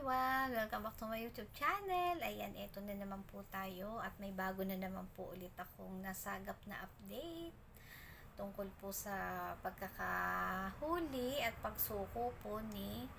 everyone! Welcome back to my YouTube channel. Ayan, eto na naman po tayo at may bago na naman po ulit akong nasagap na update tungkol po sa pagkakahuli at pagsuko po ni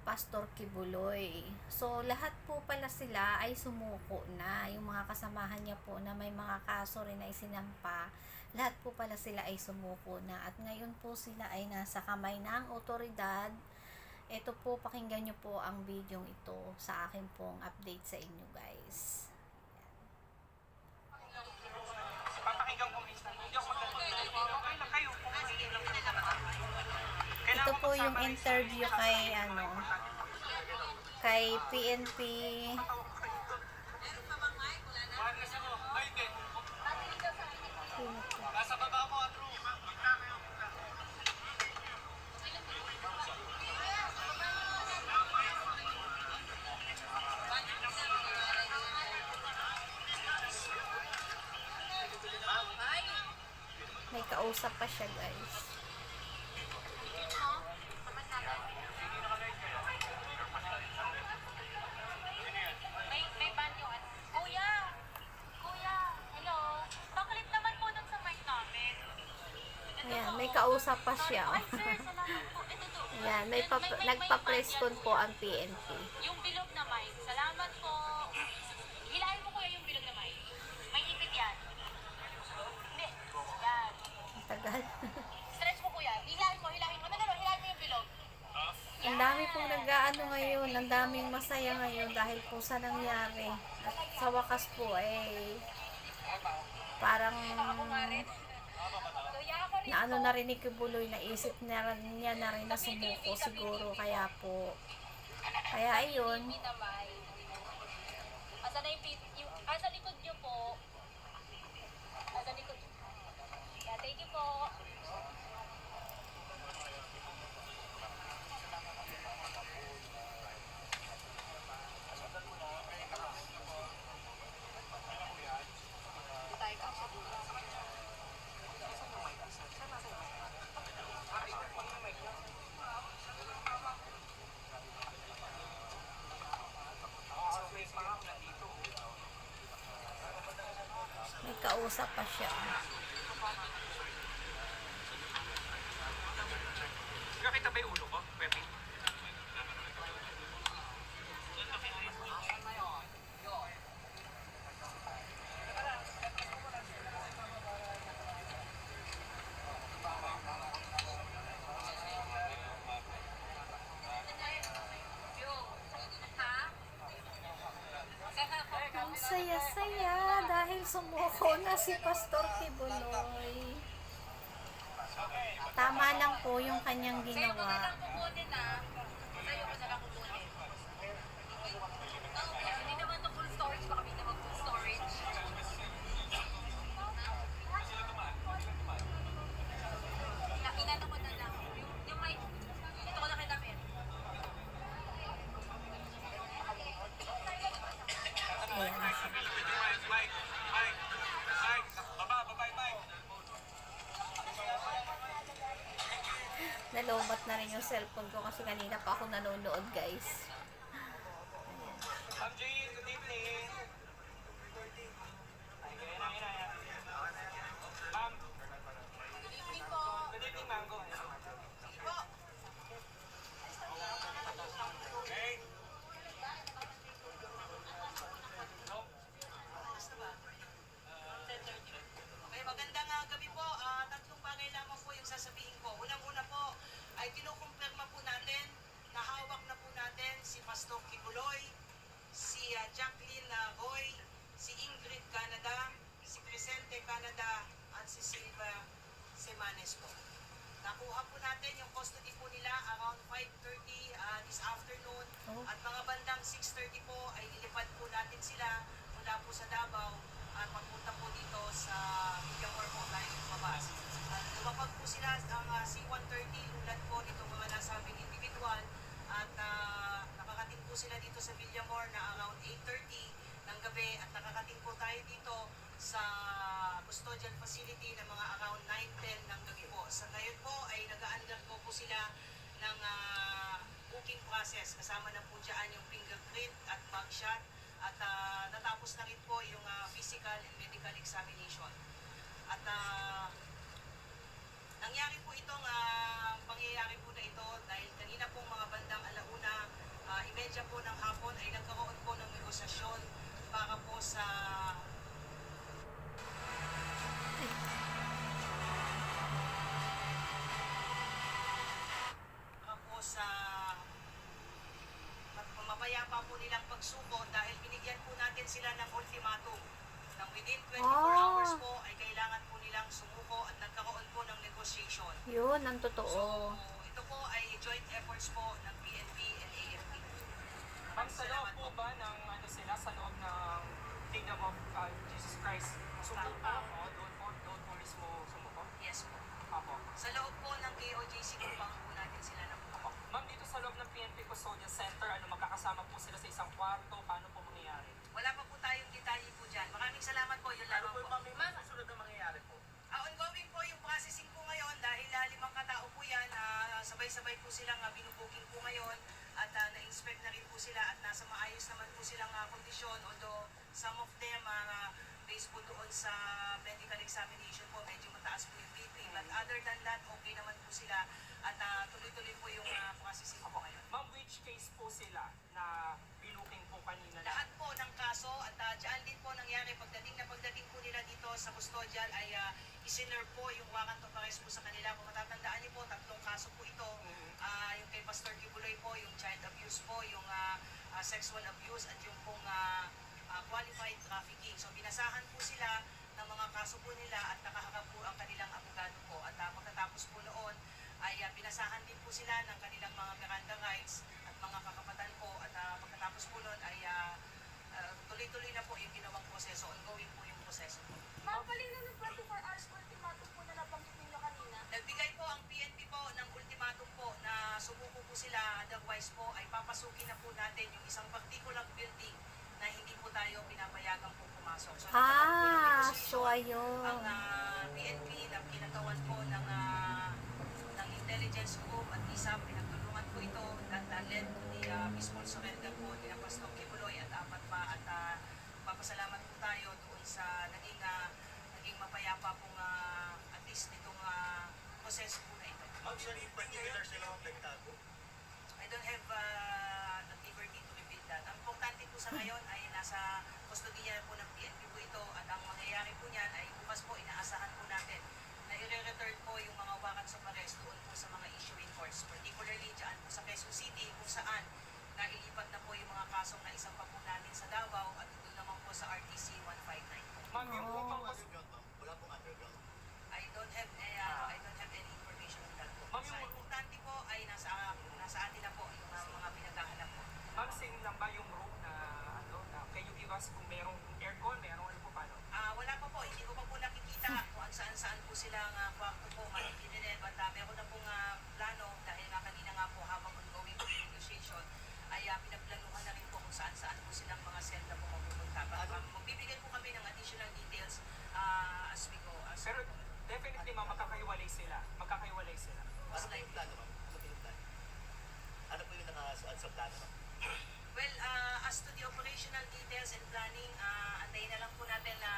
Pastor Kibuloy. So, lahat po pala sila ay sumuko na. Yung mga kasamahan niya po na may mga kaso rin na isinampa, lahat po pala sila ay sumuko na. At ngayon po sila ay nasa kamay ng otoridad. Ito po, pakinggan nyo po ang video ito sa akin pong update sa inyo, guys. Papakinggan ko minsan. Hindi ako okay na kayo. Ito po yung interview kay PNP. Nasa baba mo, Andrew. May kausap pa siya, guys. May banyo. Kuya! Kuya! Hello! Pakulit naman po dun sa mic namin. Ayan, may kausap pa siya. Ay, sir, salamat po. Ito to. Ayan, nagpa-press con po ang PNP. Yung bilog na mic. Salamat po. Hilahin mo, kuya, yung bilog na mic. May ipit yan. Hindi. Yan. Tagal. Stretch mo, kuya. Hilahin mo. Hilahin mo yung bilog. Ang dami pong nag-aano ngayon, ang daming masaya ngayon dahil po sa nangyari. At sa wakas po parang Kuya, ako rin naano na rin ni Kibuloy, naisip niya na rin na sumuko siguro, kaya ayun. naman. Asa na yung asa likod nyo po. Asa likod. Yeah, thank you po. May kausap pa siya. Nakita ba yung ulo ko, Pepe? Ang saya-saya dahil sumuko na si Pastor Kibuloy. Tama lang po yung kanyang Sa'yo ko na ginawa. lang kukunin ah. Sa'yo ko na lang kukunin. Hindi naman to full storage. Baka hindi naman full storage. Inano ko na lang. Yung mic. Dito ko na kinapit. Ayan na siya. Mike. Baba, Mike. Nalobat na rin yung cellphone ko kasi kanina pa ako nanonood, guys. Ma'am Jean, good evening. Ma'am. Evening po. Good evening, ma'am. Go. Okay. Okay, magandang gabi po. Tatlong bagay lamang po yung sasabihin ko. Unang-una po ay kinukumpirma po natin na hawak na po natin si Pastor Kibuloy, si Jacqueline Roy, si Ingrid Canada, si Crescente Canada, at si Silva Semanes po. Nakuha po natin yung custody po nila around 5:30 this afternoon at mga bandang 6:30 po ay nilipad po natin sila mula po sa Davao at papunta po dito sa Villanueva po tayo lumabas. At lumapag po sila ang C-130 ulat po nito mga nasabing individual at nakakating po sila dito sa Villanueva na around 8:30 ng gabi at nakakating po tayo dito sa custodial facility ng mga around 9-10 ng gabi po. Sa ngayon po ay nag-undergo po sila ng booking process witnesses. Kasama na po dyan yung fingerprint at mugshot. At natapos na rin po yung physical and medical examination. At nangyari po itong pangyayari po na ito dahil kanina pong mga bandang alauna, imedya po ng hapon ay nagkaroon po ng negosasyon para po sa mapayapa po nilang pagsuko dahil binigyan po natin sila ng ultimatum na within 24 hours po ay kailangan po nilang sumuko at nagkaroon po ng negotiation. Yun, ang So, totoo. ito po ay joint efforts po ng PNP and AFP. Ma'am, sa loob po ba ng sila, sa loob ng Kingdom of Jesus Christ, sumuko o doon po mismo sumuko? Yes po. Apo. Sa loob po ng KOJC upang po natin sila na Apo. Ma'am, dito sa loob ng PNP Custodial Center, magkakasama po sila sa isang kwarto, paano po mangyayari? wala pa po tayong detalye po dyan. Maraming salamat po. Yun lamang po. Ma'am, susunod na mangyayari po? Ongoing po yung processing po ngayon dahil 5 katao po yan. Sabay-sabay po silang binubuking po ngayon at na-inspect na rin po sila at nasa maayos naman po silang kondisyon. Although some of them, based po doon sa medical examination po, medyo mataas po yung BP. But other than that, okay naman po sila at tuloy-tuloy po yung processing po ngayon. Ma'am, which case po sila na binuking po kanina na? Lahat po ng kaso at dyan din po nangyari pagdating po nila dito sa custodial ay isinerve po yung warrant of arrest po sa kanila. Kung matatandaan niyo po, 3 kaso po ito. Yung kay Pastor Kibuloy po, yung child abuse po, yung sexual abuse at yung pong qualified trafficking. So binasahan po sila ng mga kaso po nila at nakaharap po ang kanilang abogado po. At pagkatapos po noon ay binasahan din po sila ng kanilang mga Miranda rights at mga kakapatan po. At pagkatapos po noon ay tuloy-tuloy na po yung ginawang proseso. Ongoing po yung proseso po. Ma'am, palino ng 24 hours ultimatum po na nabanggit ninyo kanina. Nagbigay po ang PNP po ng ultimatum po na sumuko po sila, otherwise po ay papasukin na po natin yung isang particular building na hindi po tayo pinapayagan po pumasok. So, nagkaroon po ng negotiation So ayun. ang PNP na kinatawan po ng intelligence group at ISAP, pinagtulungan po ito that led to the peaceful surrender po ni Pastor Kibuloy at 4 pa at papasalamat po tayo doon sa naging mapayapa pong at least nitong proseso po na ito. Ma'am, saan in particular sila apektado? I don't have at liberty to reveal that. Ang importante po sa ngayon ay nasa kustodiya po ng PNP po ito at ang mangyayari po niyan ay bukas po inaasahan po natin na i-return po yung mga warrants of arrest doon po sa mga issuing courts, particularly dyan po sa Quezon City kung saan nailipat na po yung mga kasong na isang pa po namin sa Davao at doon naman po sa RTC 159 po. Ma'am, yung Oo. upang Underground, ma'am. Wala pong underground. I don't have any information on that po. Ma'am, Sa yung- importante po ay nasa atin na po yung mga pinaghahanap po. Ma'am, same lang ba yung room na can you give us kung merong aircon, merong ano po paano? Wala pa po, hindi ko pa po nakikita kung saan-saan po silang kwarto po makikinin. But meron na pong plano dahil nga kanina nga po habang ongoing po yung negotiation ay pinagplanuhan na rin po kung saan-saan po silang mga selda po mapupunta. Magbibigay po kami ng additional details as we go. Pero definitely ma'am, magkakaiwalay sila. Ano po yung plano, ma'am? Ano po yung plano? Ano po yung nakasuad sa plano, ma'am? Well, as to the operational details and planning, antayin na lang po natin na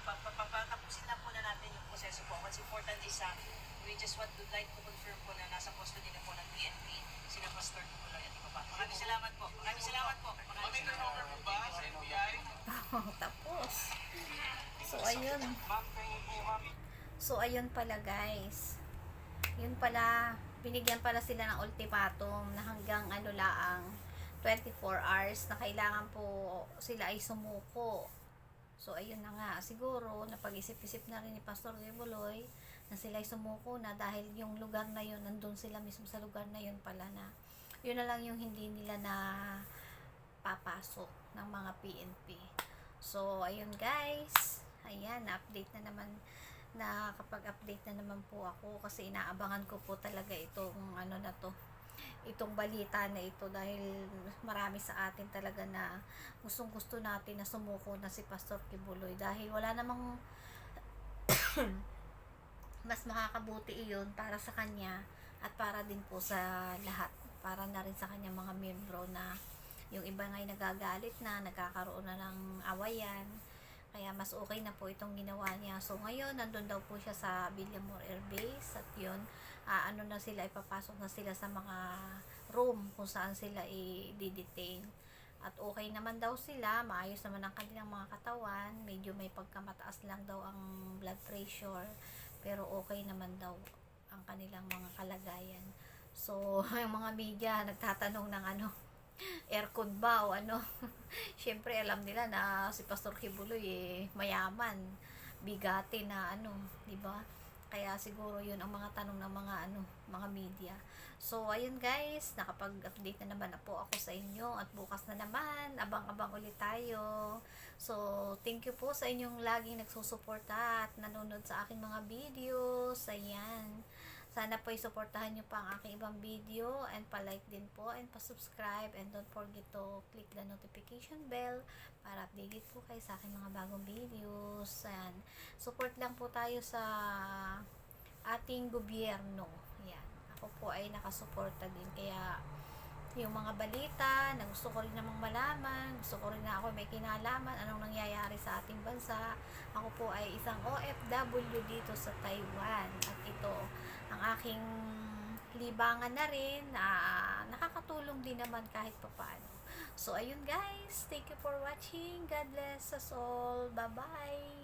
papatapusin na po na natin yung proseso po. What's important is we just want to like to confirm po na nasa custody na po ng PNP, sina Pastor Kibuloy at iba pa. Maraming salamat po. Maraming salamat po. Maraming salamat po ba sa NBI? Tapos. So ayun. Ma'am, kayo po ma'am. So ayun pala guys. Yun pala, binigyan pala sila ng ultimatum na hanggang laang 24 hours na kailangan po sila ay sumuko. So ayun na nga, siguro napag-isip-isip na rin ni Pastor Kibuloy na sila ay sumuko na dahil yung lugar na yun, nandun sila mismo sa lugar na yun pala na yun na lang yung hindi nila na papasok ng mga PNP. So ayun guys, ayan, na-update na naman, nakapag-update na naman po ako kasi inaabangan ko po talaga itong itong balita na ito dahil marami sa atin talaga na gustong-gusto natin na sumuko na si Pastor Kibuloy dahil wala namang mas makakabuti iyon para sa kanya at para din po sa lahat. para na rin sa kanyang mga miyembro na yung iba nga'y nagagalit na, nagkakaroon na ng awayan. Kaya mas okay na po itong ginawa niya. So ngayon, nandun daw po siya sa Villamor Air Base at yun, ano na sila, ipapasok na sila sa mga room kung saan sila i-detain. At okay naman daw sila, maayos naman ang kanilang mga katawan, medyo may pagkamataas lang daw ang blood pressure, pero okay naman daw ang kanilang mga kalagayan. So, yung mga media nagtatanong ng aircon ba o ano. Syempre alam nila na si Pastor Kibuloy mayaman, bigati na di ba? Kaya siguro 'yun ang mga tanong ng mga media. So ayun guys, nakapag-update na naman po ako sa inyo at bukas na naman, abang-abang ulit tayo. So thank you po sa inyong laging nagsusuporta at nanonood sa aking mga videos. Ayan. Sana po isuportahan nyo pa ang aking ibang video and pa-like din po and pa-subscribe and don't forget to click the notification bell para updated po kayo sa aking mga bagong videos. And support lang po tayo sa ating gobyerno. Yan. Ako po ay nakasuporta din. Kaya yung mga balita na gusto ko rin namang malaman, gusto ko rin na ako may kinalaman anong nangyayari sa ating bansa. Ako po ay isang OFW dito sa Taiwan at ito ang aking libangan na rin na nakakatulong din naman kahit papaano. So ayun guys, thank you for watching. God bless us all. Bye bye.